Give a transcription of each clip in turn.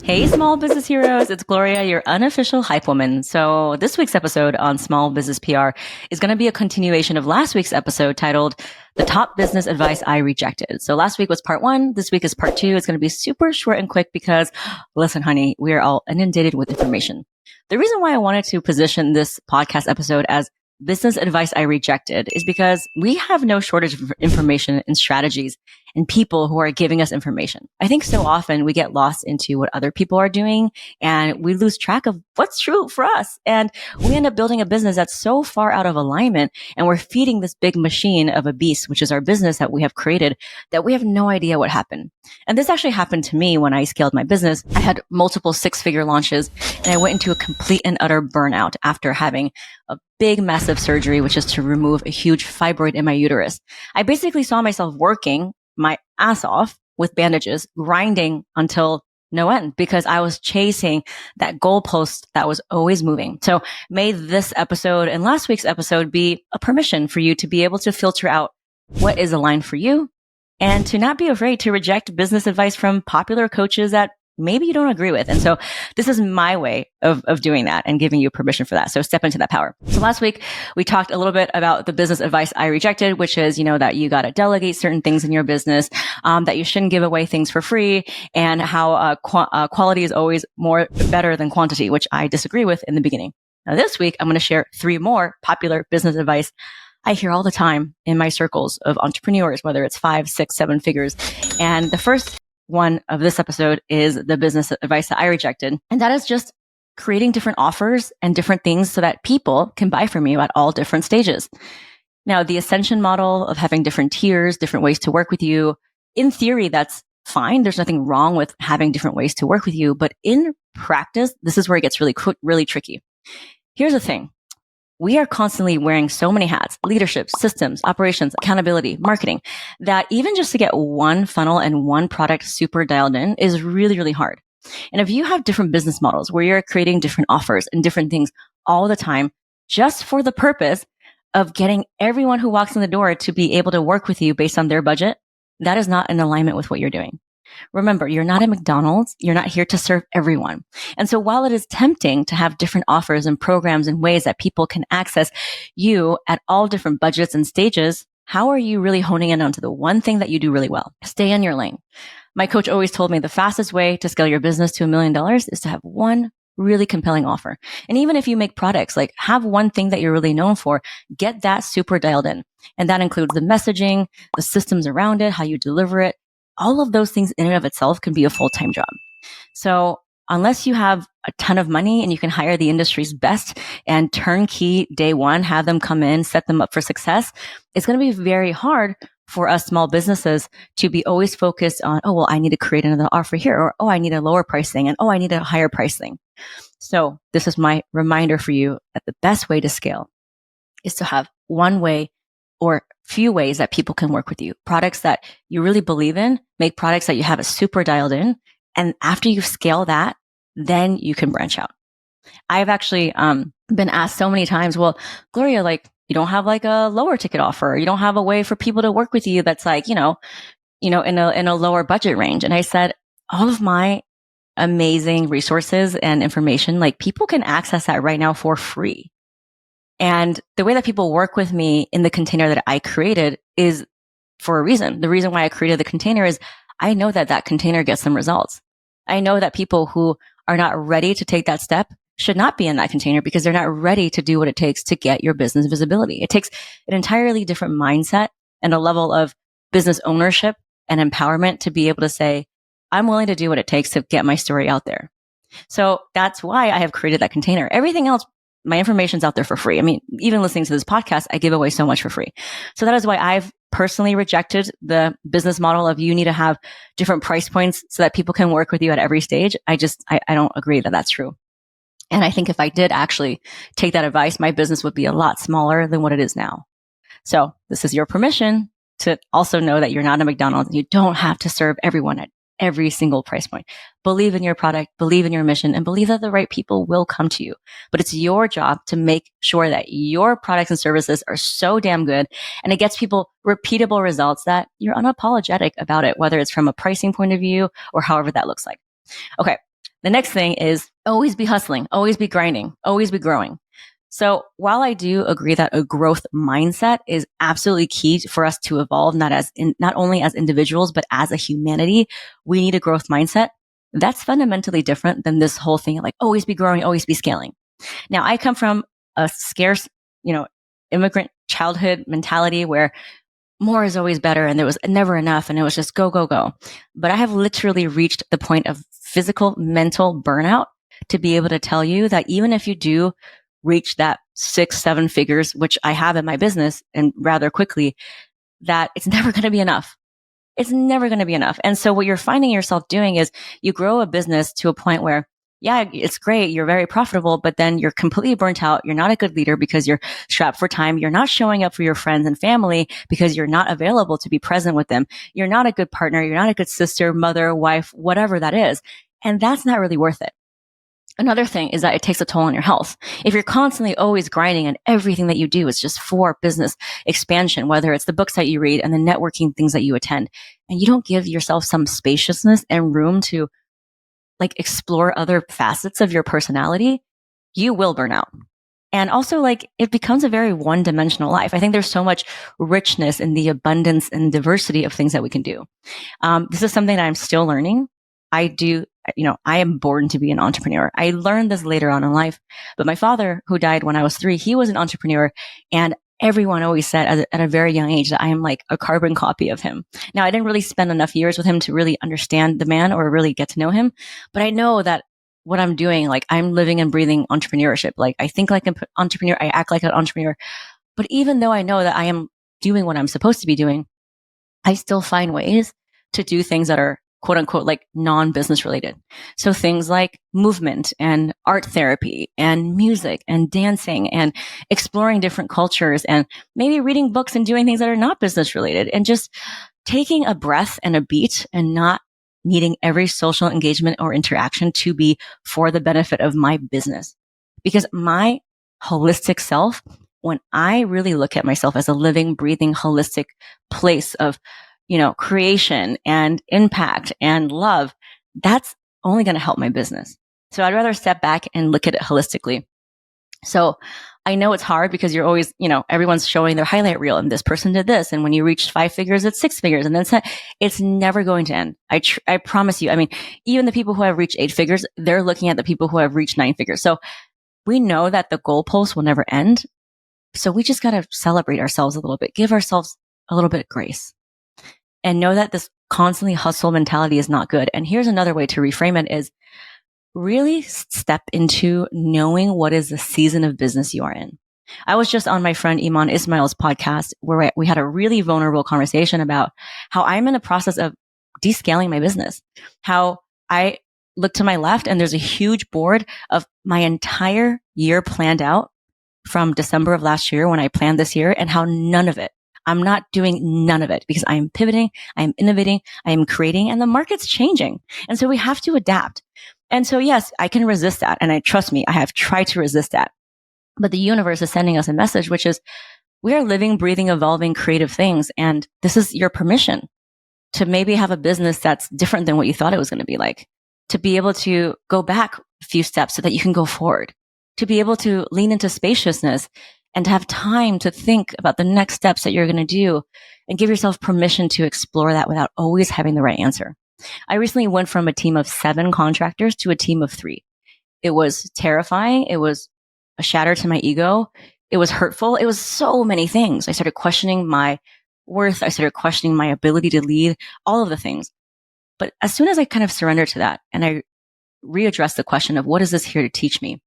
Hey, small business heroes. It's Gloria, your unofficial hype woman. So this week's episode on small business PR is going to be a continuation of last week's episode titled The Top Business Advice I Rejected. So last week was part 1. This week is part 2. It's going to be super short and quick because listen, honey, we are all inundated with information. The reason why I wanted to position this podcast episode as business advice I rejected is because we have no shortage of information and strategies and people who are giving us information. I think so often we get lost into what other people are doing and we lose track of what's true for us. And we end up building a business that's so far out of alignment and we're feeding this big machine of a beast, which is our business that we have created, that we have no idea what happened. And this actually happened to me when I scaled my business. I had multiple 6-figure launches and I went into a complete and utter burnout after having a big, massive surgery, which is to remove a huge fibroid in my uterus. I basically saw myself working my ass off with bandages, grinding until no end because I was chasing that goalpost that was always moving. So may this episode and last week's episode be a permission for you to be able to filter out what is aligned for you and to not be afraid to reject business advice from popular coaches that maybe you don't agree with. And so this is my way of doing that and giving you permission for that. So step into that power. So last week we talked a little bit about the business advice I rejected, which is, that you got to delegate certain things in your business, that you shouldn't give away things for free, and how quality is always better than quantity, which I disagree with in the beginning. Now this week I'm going to share 3 more popular business advice I hear all the time in my circles of entrepreneurs, whether it's 5, 6, 7 figures. And the first one of this episode is the business advice that I rejected. And that is just creating different offers and different things so that people can buy from you at all different stages. Now, the ascension model of having different tiers, different ways to work with you, in theory, that's fine. There's nothing wrong with having different ways to work with you. But in practice, this is where it gets really tricky. Here's the thing. We are constantly wearing so many hats: leadership, systems, operations, accountability, marketing, that even just to get one funnel and one product super dialed in is really hard. And if you have different business models where you're creating different offers and different things all the time, just for the purpose of getting everyone who walks in the door to be able to work with you based on their budget, that is not in alignment with what you're doing. Remember, you're not at McDonald's. You're not here to serve everyone. And so while it is tempting to have different offers and programs and ways that people can access you at all different budgets and stages, how are you really honing in onto the one thing that you do really well? Stay in your lane. My coach always told me the fastest way to scale your business to $1 million is to have one really compelling offer. And even if you make products, like have one thing that you're really known for, get that super dialed in. And that includes the messaging, the systems around it, how you deliver it. All of those things in and of itself can be a full-time job. So unless you have a ton of money and you can hire the industry's best and turnkey day one, have them come in, set them up for success, it's going to be very hard for us small businesses to be always focused on, oh, well, I need to create another offer here, or, oh, I need a lower price thing, and, oh, I need a higher price thing. So this is my reminder for you that the best way to scale is to have one way or few ways that people can work with you. Products that you really believe in, make products that you have a super dialed in. And after you scale that, then you can branch out. I've actually been asked so many times, well, Gloria, you don't have a lower ticket offer. You don't have a way for people to work with you that's in a lower budget range. And I said, all of my amazing resources and information, people can access that right now for free. And the way that people work with me in the container that I created is for a reason. The reason why I created the container is I know that container gets them results. I know that people who are not ready to take that step should not be in that container because they're not ready to do what it takes to get your business visibility. It takes an entirely different mindset and a level of business ownership and empowerment to be able to say, I'm willing to do what it takes to get my story out there. So that's why I have created that container. Everything else, my information's out there for free. I mean, even listening to this podcast, I give away so much for free. So that is why I've personally rejected the business model of you need to have different price points so that people can work with you at every stage. I don't agree that that's true. And I think if I did actually take that advice, my business would be a lot smaller than what it is now. So this is your permission to also know that you're not a McDonald's and you don't have to serve everyone at every single price point. Believe in your product, believe in your mission, and believe that the right people will come to you. But it's your job to make sure that your products and services are so damn good and it gets people repeatable results that you're unapologetic about it, whether it's from a pricing point of view or however that looks like. Okay. The next thing is always be hustling, always be grinding, always be growing. So while I do agree that a growth mindset is absolutely key for us to evolve, not only as individuals, but as a humanity, we need a growth mindset. That's fundamentally different than this whole thing of like always be growing, always be scaling. Now I come from a scarce, immigrant childhood mentality where more is always better and there was never enough and it was just go, go, go. But I have literally reached the point of physical, mental burnout to be able to tell you that even if you do reach that 6-7 figures, which I have in my business and rather quickly, that it's never going to be enough. It's never going to be enough. And so what you're finding yourself doing is you grow a business to a point where, yeah, it's great. You're very profitable, but then you're completely burnt out. You're not a good leader because you're strapped for time. You're not showing up for your friends and family because you're not available to be present with them. You're not a good partner. You're not a good sister, mother, wife, whatever that is. And that's not really worth it. Another thing is that it takes a toll on your health. If you're constantly always grinding and everything that you do is just for business expansion, whether it's the books that you read and the networking things that you attend, and you don't give yourself some spaciousness and room to like explore other facets of your personality, you will burn out. And also like it becomes a very one-dimensional life. I think there's so much richness in the abundance and diversity of things that we can do. This is something that I'm still learning. I am born to be an entrepreneur. I learned this later on in life, but my father, who died when I was 3, he was an entrepreneur, and everyone always said at a very young age that I am like a carbon copy of him. Now, I didn't really spend enough years with him to really understand the man or really get to know him, but I know that what I'm doing, like I'm living and breathing entrepreneurship. Like I think like an entrepreneur, I act like an entrepreneur. But even though I know that I am doing what I'm supposed to be doing, I still find ways to do things that are quote unquote like non-business related. So things like movement and art therapy and music and dancing and exploring different cultures and maybe reading books and doing things that are not business related and just taking a breath and a beat and not needing every social engagement or interaction to be for the benefit of my business. Because my holistic self, when I really look at myself as a living, breathing, holistic place of creation and impact and love, that's only going to help my business. So I'd rather step back and look at it holistically. So I know it's hard because you're always, everyone's showing their highlight reel and this person did this. And when you reach 5 figures, it's 6 figures. And then it's never going to end. I promise you. I mean, even the people who have reached 8 figures, they're looking at the people who have reached 9 figures. So we know that the goalpost will never end. So we just got to celebrate ourselves a little bit, give ourselves a little bit of grace. And know that this constantly hustle mentality is not good. And here's another way to reframe it is really step into knowing what is the season of business you are in. I was just on my friend Iman Ismail's podcast where we had a really vulnerable conversation about how I'm in the process of descaling my business, how I look to my left and there's a huge board of my entire year planned out from December of last year when I planned this year, and how I'm not doing none of it because I am pivoting, I am innovating, I am creating, and the market's changing. And so we have to adapt. And so, yes, I can resist that. And trust me, I have tried to resist that. But the universe is sending us a message, which is we are living, breathing, evolving, creative things. And this is your permission to maybe have a business that's different than what you thought it was going to be like, to be able to go back a few steps so that you can go forward, to be able to lean into spaciousness and to have time to think about the next steps that you're going to do and give yourself permission to explore that without always having the right answer. I recently went from a team of 7 contractors to a team of 3. It was terrifying. It was a shatter to my ego. It was hurtful. It was so many things. I started questioning my worth. I started questioning my ability to lead, all of the things. But as soon as I kind of surrendered to that and I readdressed the question of what is this here to teach me?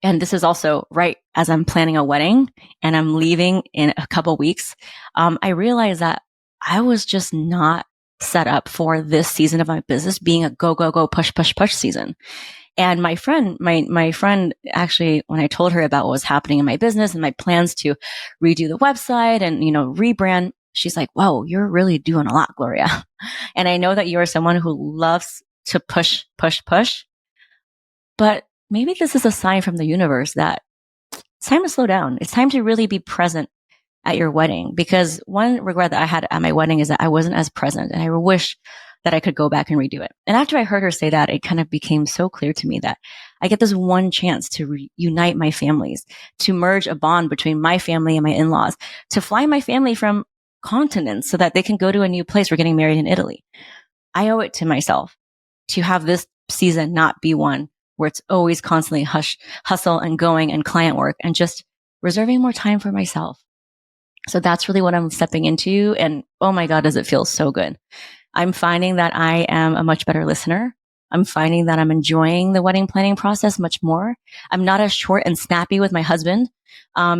And this is also right as I'm planning a wedding and I'm leaving in a couple weeks. I realized that I was just not set up for this season of my business being a go, go, go, push, push, push season. And my friend, my friend actually, when I told her about what was happening in my business and my plans to redo the website and, rebrand, she's like, whoa, you're really doing a lot, Gloria. And I know that you are someone who loves to push, push, push, but maybe this is a sign from the universe that it's time to slow down. It's time to really be present at your wedding, because one regret that I had at my wedding is that I wasn't as present. And I wish that I could go back and redo it. And after I heard her say that, it kind of became so clear to me that I get this one chance to reunite my families, to merge a bond between my family and my in-laws, to fly my family from continents so that they can go to a new place. We're getting married in Italy. I owe it to myself to have this season not be one where it's always constantly hustle and going and client work, and just reserving more time for myself. So that's really what I'm stepping into. And oh my God, does it feel so good. I'm finding that I am a much better listener. I'm finding that I'm enjoying the wedding planning process much more. I'm not as short and snappy with my husband,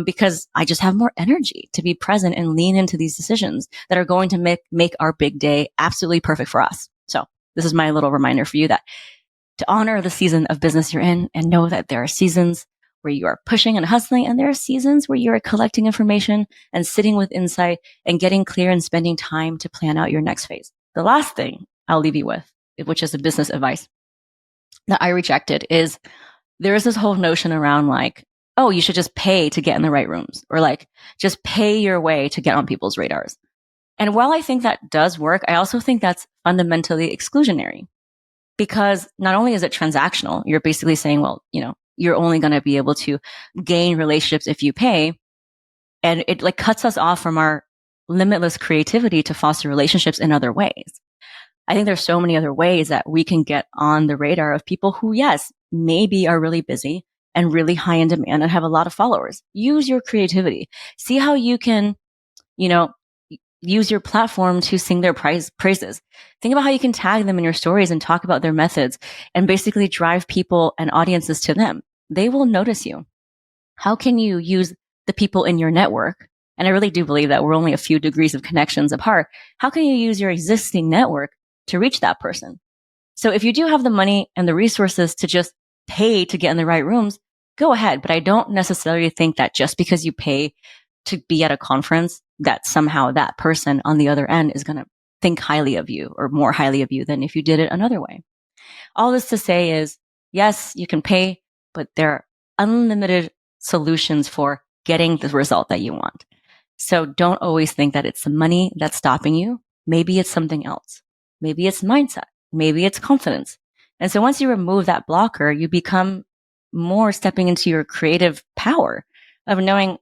because I just have more energy to be present and lean into these decisions that are going to make our big day absolutely perfect for us. So this is my little reminder for you that to honor the season of business you're in, and know that there are seasons where you are pushing and hustling, and there are seasons where you are collecting information and sitting with insight and getting clear and spending time to plan out your next phase. The last thing I'll leave you with, which is a business advice that I rejected, is there is this whole notion around like, oh, you should just pay to get in the right rooms, or like just pay your way to get on people's radars. And while I think that does work, I also think that's fundamentally exclusionary, because not only is it transactional, you're basically saying, well, you're only going to be able to gain relationships if you pay. And it like cuts us off from our limitless creativity to foster relationships in other ways. I think there's so many other ways that we can get on the radar of people who, yes, maybe are really busy and really high in demand and have a lot of followers. Use your creativity. See how you can, use your platform to sing their praises. Think about how you can tag them in your stories and talk about their methods and basically drive people and audiences to them. They will notice you. How can you use the people in your network? And I really do believe that we're only a few degrees of connections apart. How can you use your existing network to reach that person? So if you do have the money and the resources to just pay to get in the right rooms, go ahead. But I don't necessarily think that just because you pay to be at a conference, that somehow that person on the other end is going to think highly of you, or more highly of you than if you did it another way. All this to say is, yes, you can pay, but there are unlimited solutions for getting the result that you want. So don't always think that it's the money that's stopping you. Maybe it's something else. Maybe it's mindset. Maybe it's confidence. And so once you remove that blocker, you become more stepping into your creative power of knowing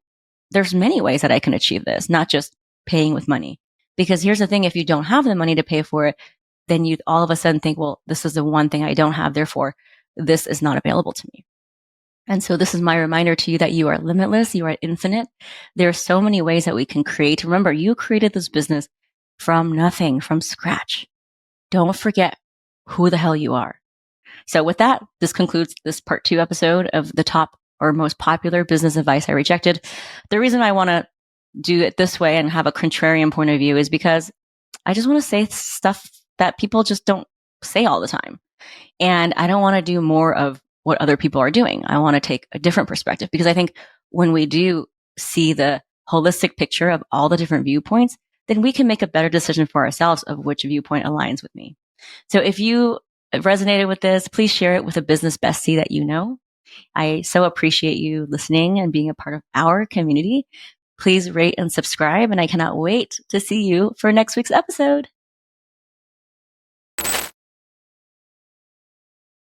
there's many ways that I can achieve this, not just paying with money. Because here's the thing, if you don't have the money to pay for it, then you all of a sudden think, well, this is the one thing I don't have, therefore this is not available to me. And so this is my reminder to you that you are limitless, you are infinite. There are so many ways that we can create. Remember, you created this business from nothing, from scratch. Don't forget who the hell you are. So with that, this concludes this part 2 episode of the top or most popular business advice I rejected. The reason I want to do it this way and have a contrarian point of view is because I just want to say stuff that people just don't say all the time. And I don't want to do more of what other people are doing. I want to take a different perspective, because I think when we do see the holistic picture of all the different viewpoints, then we can make a better decision for ourselves of which viewpoint aligns with me. So if you resonated with this, please share it with a business bestie that you know. I so appreciate you listening and being a part of our community. Please rate and subscribe, and I cannot wait to see you for next week's episode.